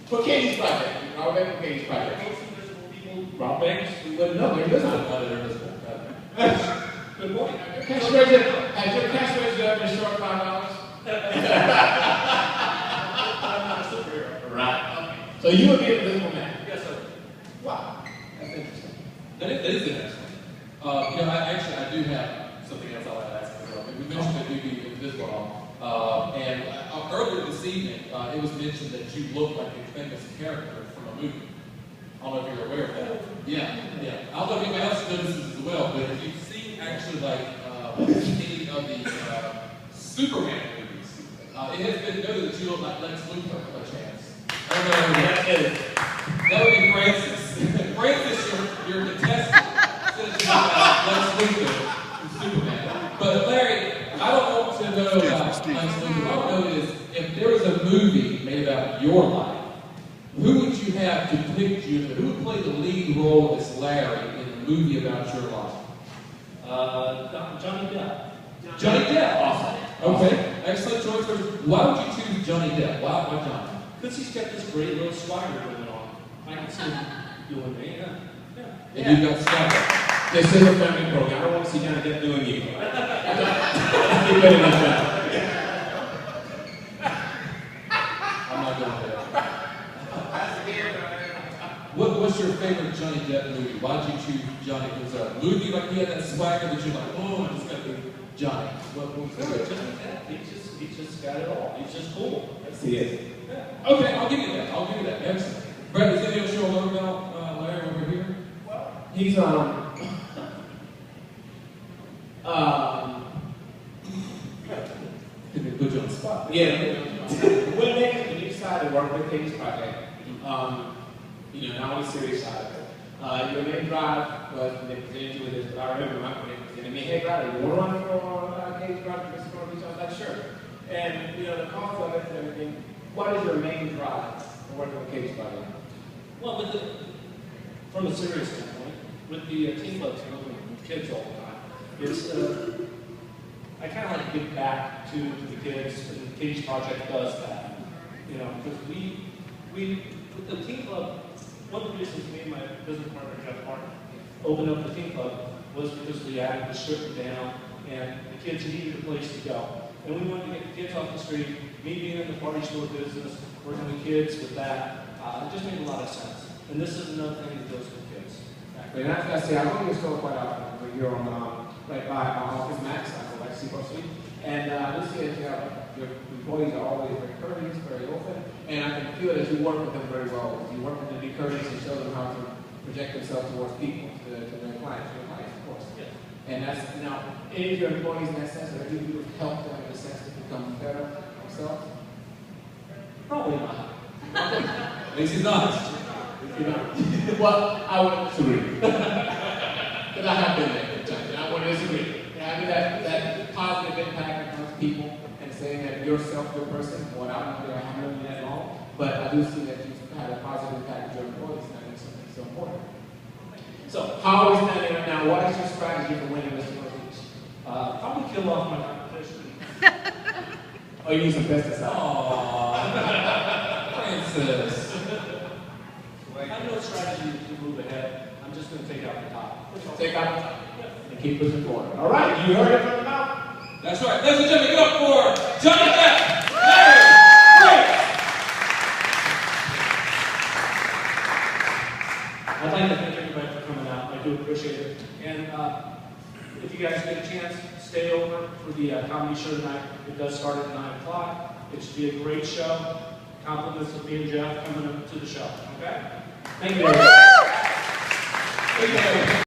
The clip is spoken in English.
For Katie's project. Rob Banks for Katie's project. Rob Banks? We wouldn't know. They're invisible. They're invisible. Good point. Has your cash register ever been short $5? Right. Okay. So you would be an invisible man? Yes, sir. Wow. That's interesting. That is interesting. I do have something else I'll ask as well. We mentioned that you'd be invisible. And earlier this evening, it was mentioned that you look like a famous character from a movie. I don't know if you're aware of that. Yeah. I don't know if anybody else notices as well, but if you've seen actually any of the Superman movies, it has been noted that you look like Lex Luthor by chance. That would be Francis. Francis, your contestant, says you look like Lex Luthor from Superman. But Larry, I don't want to know about Lex Luthor. What I want to know is, if there was a movie made about your life, who would you have to depict you? Who would play the lead role as Larry in a movie about your life? Johnny Depp. Johnny Depp. Awesome. Okay. Excellent choice. Why would you choose Johnny Depp? Why Johnny? Because he's got this great little swagger going on. I can see him doing me. And you've got swagger. This is a family program. I don't want to see Johnny Depp doing you. You better not that. I'm not going there. What's your favorite Johnny Depp movie? Why did you choose Johnny? Was it a movie like he had that swagger that you're like, oh, I just got to be Johnny? What was it? Johnny Depp. He just got it all. He's just cool. Yes, he is. Yeah. Okay, I'll give you that. Excellent. Brett, is anything else you want to learn about Larry over here? Well, he's Did they put you on the spot? Yeah. When you decided to work with Katie's project, not only serious side of it, your main drive was when they presented you with this, but I remember my friend presented me, hey, Bradley, you want to run for Katie's project? I was like, sure. And, the cost of it and everything, what is your main drive for working with Katie's project? Well, from a serious standpoint, with the team clubs with kids all the time, it's I kind of like to give back to the kids, and the Katie's project does that. Because we with the team club, one of the reasons me and my business partner, Jeff Martin, opened up the team club was because we added the strip down, and the kids needed a place to go. And we wanted to get the kids off the street. Me being in the party store business, working with kids with that, it just made a lot of sense. And this is another thing that goes with kids. And I say, I go to your store quite often. We're here on right by my office, Max. I go back to Seaport Street. And this year, your employees are always very courteous, very open. And I can feel that you work with them very well. You work with them to be courteous and show them how to project themselves towards people, to their clients, of course. Yeah. And that's, any of your employees in that sense, that you would help them in a sense to become better themselves? Probably not. At least he's honest. Well, I would disagree. Because I have been there at times, and I would disagree. Having that positive impact on people and saying that yourself, your person, well, I don't know if I haven't known you that long, but I do see that you've had a positive impact on your employees, and that makes something so important. So, how are we standing right now? What is your strategy for winning this Northeast? Probably kill off my competition. Oh, you need some pesticides. Aww. Francis. I have no strategy to move ahead. I'm just going to take out the top. Take out the top. And keep pushing forward. All right, you heard it from the mouth. That's right. Ladies and gentlemen, give up for Johnny Depp, Larry Briggs. I'd like to thank everybody for coming out. I do appreciate it. And if you guys get a chance, stay over for the comedy show tonight. It does start at 9 o'clock. It should be a great show. Compliments of me and Jeff coming up to the show. Okay? Thank you.